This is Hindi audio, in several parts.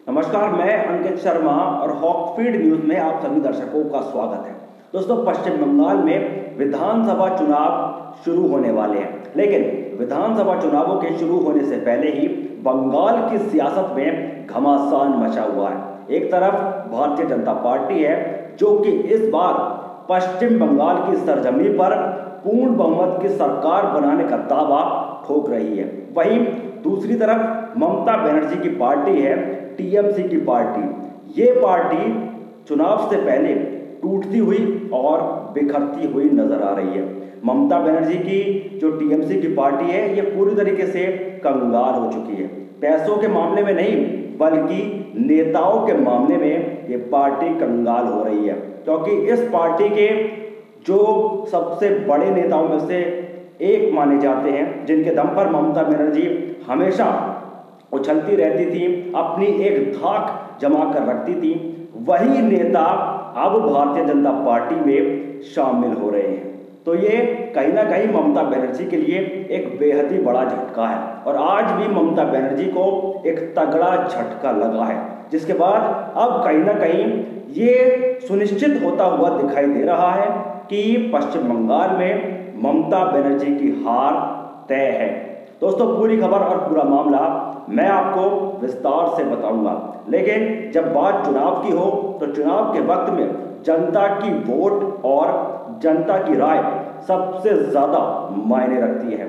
नमस्कार, मैं अंकित शर्मा और हॉक फीड न्यूज में आप सभी दर्शकों का स्वागत है। दोस्तों, पश्चिम बंगाल में विधानसभा चुनाव शुरू होने वाले हैं, लेकिन विधानसभा चुनावों के शुरू होने से पहले ही बंगाल की सियासत में घमासान मचा हुआ है। एक तरफ भारतीय जनता पार्टी है जो कि इस बार पश्चिम बंगाल की सरजमी पर पूर्ण बहुमत की सरकार बनाने का दावा ठोक रही है। वहीं दूसरी तरफ ममता बनर्जी की पार्टी है टीएमसी की पार्टी। ये पार्टी चुनाव से पहले टूटती हुई और बिखरती हुई नजर आ रही है। ममता बनर्जी की जो टीएमसी की पार्टी है ये पूरी तरीके से कंगाल हो चुकी है। पैसों के मामले में नहीं बल्कि नेताओं के मामले में ये पार्टी कंगाल हो रही है, क्योंकि इस पार्टी के जो सबसे बड़े नेताओं में से एक माने जाते हैं, जिनके दम पर ममता बनर्जी हमेशा उछलती रहती थी, अपनी एक धाक जमा कर रखती थी, वही नेता अब भारतीय जनता पार्टी में शामिल हो रहे हैं। तो ये कहीं ना कहीं ममता बनर्जी के लिए एक बेहद ही बड़ा झटका है और आज भी ममता बनर्जी को एक तगड़ा झटका लगा है, जिसके बाद अब कहीं ना कहीं ये सुनिश्चित होता हुआ दिखाई दे रहा है कि पश्चिम बंगाल में ममता बनर्जी की हार तय है। दोस्तों, पूरी खबर और पूरा मामला मैं आपको विस्तार से बताऊंगा, लेकिन जब बात चुनाव की हो तो चुनाव के वक्त में जनता की वोट और जनता की राय सबसे ज्यादा मायने रखती है।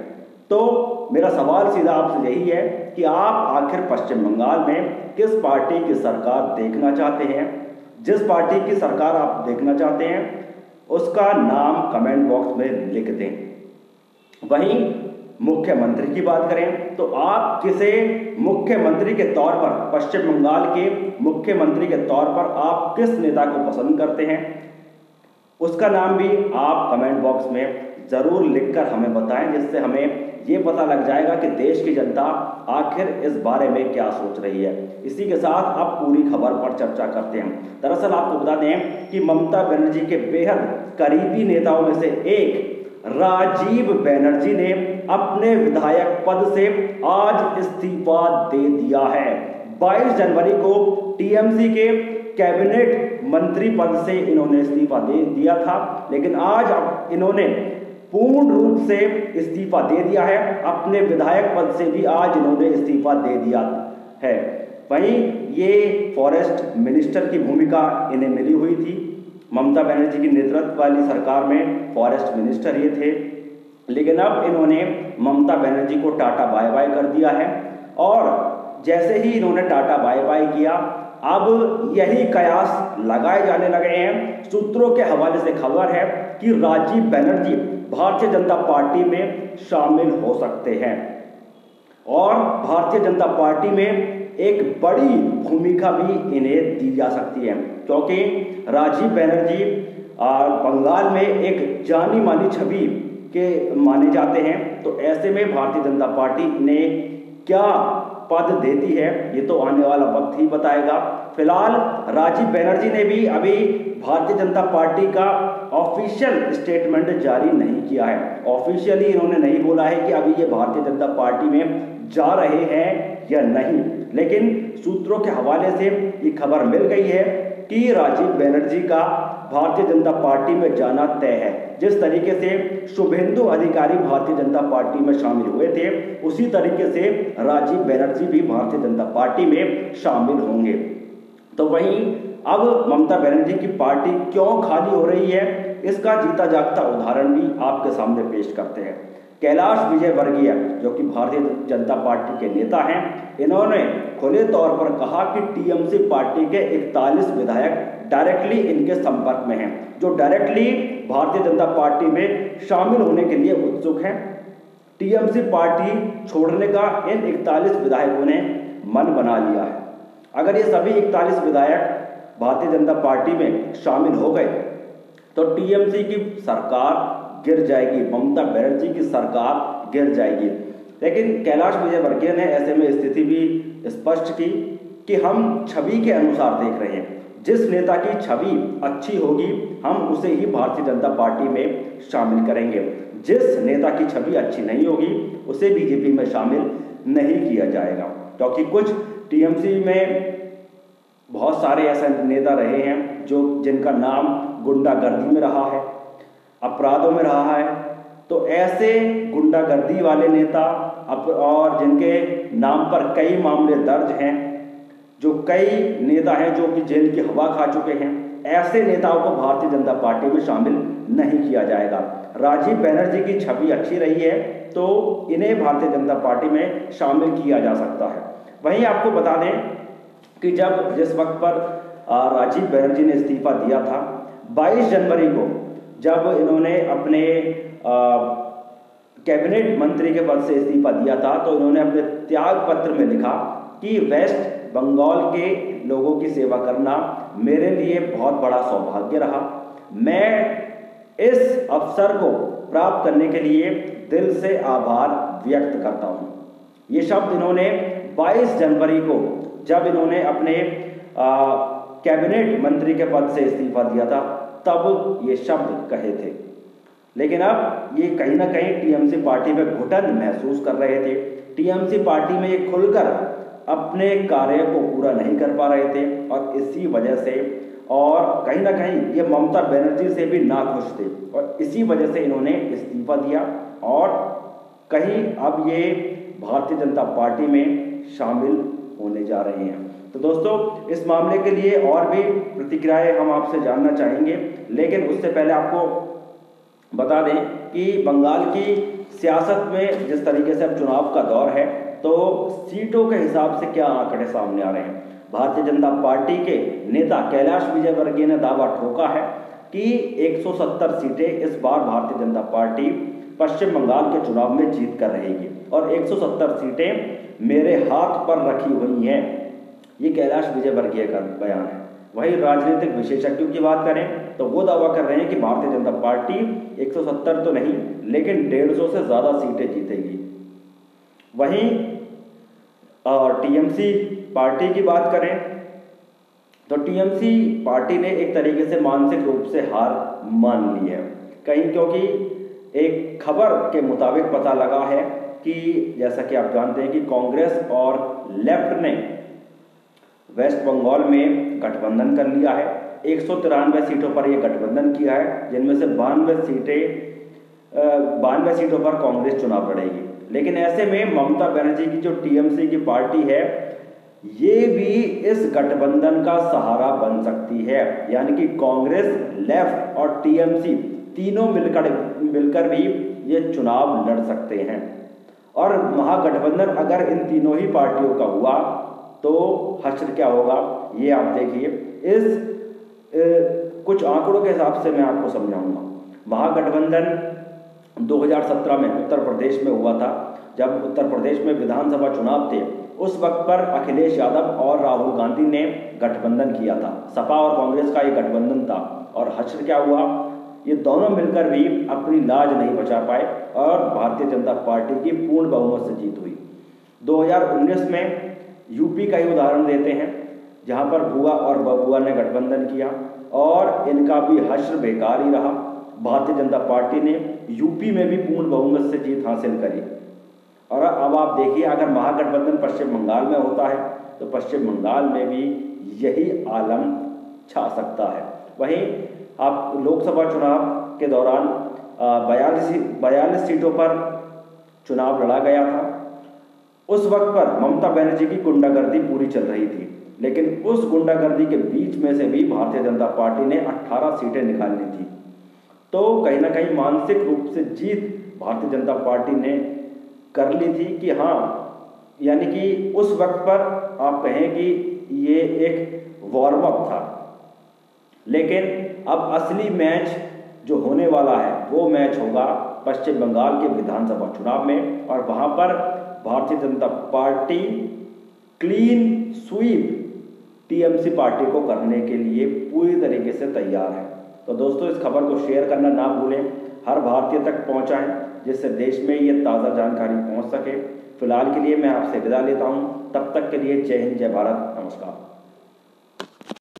तो मेरा सवाल सीधा आपसे यही है कि आप आखिर पश्चिम बंगाल में किस पार्टी की सरकार देखना चाहते हैं। जिस पार्टी की सरकार आप देखना चाहते हैं उसका नाम कमेंट बॉक्स में लिख दें। वहीं मुख्यमंत्री की बात करें तो आप किसे मुख्यमंत्री के तौर पर, पश्चिम बंगाल के मुख्यमंत्री के तौर पर आप किस नेता को पसंद करते हैं, उसका नाम भी आप कमेंट बॉक्स में जरूर लिखकर हमें बताएं, जिससे हमें ये पता लग जाएगा कि देश की जनता आखिर इस बारे में क्या सोच रही है। इसी के साथ आप पूरी खबर पर चर्चा करते हैं। दरअसल आपको बता दें कि ममता बनर्जी के बेहद करीबी नेताओं में से एक राजीव बनर्जी ने अपने विधायक पद से आज इस्तीफा दे दिया है। 22 जनवरी को टीएमसी के कैबिनेट मंत्री पद से इन्होंने इस्तीफा दे दिया था, लेकिन आज अब इन्होंने पूर्ण रूप से इस्तीफा दे दिया है। अपने विधायक पद से भी आज इन्होंने इस्तीफा दे दिया है। वहीं ये फॉरेस्ट मिनिस्टर की भूमिका इन्हें मिली हुई थी। ममता बनर्जी की नेतृत्व वाली सरकार में फॉरेस्ट मिनिस्टर ये थे, लेकिन अब इन्होंने ममता बनर्जी को टाटा बाय बाय कर दिया है। और जैसे ही इन्होंने टाटा बाय बाय किया, अब यही कयास लगाए जाने लगे हैं। सूत्रों के हवाले से खबर है कि राजीव बनर्जी भारतीय जनता पार्टी में शामिल हो सकते हैं और भारतीय जनता पार्टी में एक बड़ी भूमिका भी इन्हें दी जा सकती है, क्योंकि राजीव बनर्जी बंगाल में एक जानी मानी छवि के माने जाते हैं। तो ऐसे में भारतीय जनता पार्टी ने क्या पद देती है ये तो आने वाला वक्त ही बताएगा। फिलहाल राजीव बनर्जी ने भी अभी भारतीय जनता पार्टी का ऑफिशियल स्टेटमेंट जारी नहीं किया है। ऑफिशियली इन्होंने नहीं बोला है कि अभी ये भारतीय जनता पार्टी में जा रहे हैं या नहीं, लेकिन सूत्रों के हवाले से ये खबर मिल गई है कि राजीव बनर्जी का भारतीय जनता पार्टी में जाना तय है। जिस तरीके से शुभेंदु अधिकारी भारतीय जनता पार्टी में शामिल हुए थे, उसी तरीके से राजीव बनर्जी भी भारतीय जनता पार्टी में शामिल होंगे। तो वहीं अब ममता बनर्जी की पार्टी क्यों खाली हो रही है, इसका जीता जागता उदाहरण भी आपके सामने पेश करते हैं। कैलाश विजयवर्गीय, जो कि भारतीय जनता पार्टी के नेता हैं, इन्होंने खुले तौर पर कहा कि टीएमसी पार्टी के 41 विधायक डायरेक्टली इनके संपर्क में हैं, जो डायरेक्टली भारतीय जनता पार्टी में शामिल होने के लिए उत्सुक हैं। टीएमसी पार्टी छोड़ने का इन 41 विधायकों ने मन बना लिया है। अगर ये सभी 41 विधायक भारतीय जनता पार्टी में शामिल हो गए तो टीएमसी की सरकार गिर जाएगी, ममता बनर्जी की सरकार गिर जाएगी। लेकिन कैलाश विजयवर्गीय ने ऐसे में स्थिति भी स्पष्ट की कि हम छवि के अनुसार देख रहे हैं। जिस नेता की छवि अच्छी होगी हम उसे ही भारतीय जनता पार्टी में शामिल करेंगे, जिस नेता की छवि अच्छी नहीं होगी उसे बीजेपी में शामिल नहीं किया जाएगा। क्योंकि कुछ टीएमसी में बहुत सारे ऐसे नेता रहे हैं जिनका नाम गुंडागर्दी में रहा है, अपराधों में रहा है। तो ऐसे गुंडागर्दी वाले नेता और जिनके नाम पर कई मामले दर्ज हैं, जो कई नेता हैं जो कि जेल की हवा खा चुके हैं, ऐसे नेताओं को भारतीय जनता पार्टी में शामिल नहीं किया जाएगा। राजीव बनर्जी की छवि अच्छी रही है तो इन्हें भारतीय जनता पार्टी में शामिल किया जा सकता है। वहीं आपको बता दें कि जिस वक्त पर राजीव बनर्जी ने इस्तीफा दिया था, 22 जनवरी को जब इन्होंने अपने कैबिनेट मंत्री के पद से इस्तीफा दिया था, तो इन्होंने अपने त्याग पत्र में लिखा कि वेस्ट बंगाल के लोगों की सेवा करना मेरे लिए बहुत बड़ा सौभाग्य रहा। मैं इस अवसर को प्राप्त करने के लिए दिल से आभार व्यक्त करता हूं। ये शब्द इन्होंने 22 जनवरी को जब इन्होंने अपने कैबिनेट मंत्री के पद से इस्तीफा दिया था तब ये शब्द कहे थे। लेकिन अब ये कहीं ना कहीं टीएमसी पार्टी में घुटन महसूस कर रहे थे। टीएमसी पार्टी में ये खुलकर अपने कार्य को पूरा नहीं कर पा रहे थे और इसी वजह से और कहीं ना कहीं ये ममता बनर्जी से भी नाखुश थे और इसी वजह से इन्होंने इस्तीफा दिया और कहीं अब ये भारतीय जनता पार्टी में शामिल होने जा रहे हैं। तो दोस्तों, इस मामले के लिए और भी प्रतिक्रियाएं हम आपसे जानना चाहेंगे, लेकिन उससे पहले आपको बता दें कि बंगाल की सियासत में जिस तरीके से अब चुनाव का दौर है, तो सीटों के हिसाब से क्या आंकड़े सामने आ रहे हैं। भारतीय जनता पार्टी के नेता कैलाश विजयवर्गीय ने दावा ठोका है कि 170 सीटें इस बार भारतीय जनता पार्टी पश्चिम बंगाल के चुनाव में जीत कर रहेगी और 170 सीटें मेरे हाथ पर रखी हुई हैं। ये कैलाश विजयवर्गीय का बयान है। वहीं राजनीतिक विशेषज्ञों की बात करें तो वो दावा कर रहे हैं कि भारतीय जनता पार्टी 170 तो नहीं लेकिन 150 से ज्यादा सीटें जीतेगी। वहीं टीएमसी पार्टी की बात करें तो टीएमसी पार्टी ने एक तरीके से मानसिक रूप से हार मान ली है कहीं, क्योंकि एक खबर के मुताबिक पता लगा है कि जैसा कि आप जानते हैं कि कांग्रेस और लेफ्ट ने वेस्ट बंगाल में गठबंधन कर लिया है। 193 सीटों पर यह गठबंधन किया है, जिनमें से 92 सीटों पर कांग्रेस चुनाव लड़ेगी। लेकिन ऐसे में ममता बनर्जी की जो टीएमसी की पार्टी है, ये भी इस गठबंधन का सहारा बन सकती है। यानी कि कांग्रेस, लेफ्ट और टीएमसी तीनों मिलकर भी ये चुनाव लड़ सकते हैं। और महागठबंधन अगर इन तीनों ही पार्टियों का हुआ तो हश्र क्या होगा, ये आप देखिए। कुछ आंकड़ों के हिसाब से मैं आपको समझाऊंगा। महागठबंधन 2017 में उत्तर प्रदेश में हुआ था। जब उत्तर प्रदेश में विधानसभा चुनाव थे, उस वक्त पर अखिलेश यादव और राहुल गांधी ने गठबंधन किया था। सपा और कांग्रेस का ये गठबंधन था और हश्र क्या हुआ, ये दोनों मिलकर भी अपनी लाज नहीं बचा पाए और भारतीय जनता पार्टी की पूर्ण बहुमत से जीत हुई। 2019 में यूपी का ही उदाहरण देते हैं, जहां पर बुआ और बबुआ ने गठबंधन किया और इनका भी हश्र बेकार ही रहा। भारतीय जनता पार्टी ने यूपी में भी पूर्ण बहुमत से जीत हासिल करी। और अब आप देखिए, अगर महागठबंधन पश्चिम बंगाल में होता है तो पश्चिम बंगाल में भी यही आलम छा सकता है। वहीं आप लोकसभा चुनाव के दौरान 42 सीटों पर चुनाव लड़ा गया था। उस वक्त पर ममता बनर्जी की गुंडागर्दी पूरी चल रही थी, लेकिन उस गुंडागर्दी के बीच में से भी भारतीय जनता पार्टी ने 18 सीटें निकाली थी। तो कहीं ना कहीं मानसिक रूप से जीत भारतीय जनता पार्टी ने कर ली थी कि हाँ, यानी कि उस वक्त पर आप कहें कि ये एक वार्म अप था। लेकिन अब असली मैच जो होने वाला है वो मैच होगा पश्चिम बंगाल के विधानसभा चुनाव में, और वहां पर Bharatiya Janata party clean sweep TMC party को करने के लिए पूरी तरीके से तैयार है। तो दोस्तों, इस खबर को शेयर करना ना भूलें, हर भारतीय तक पहुंचाएं, जिससे देश में ये ताज़ा जानकारी पहुंच सके। फिलहाल के लिए मैं आपसे विदा लेता हूं, तब तक के लिए जय हिंद, जय भारत, नमस्कार।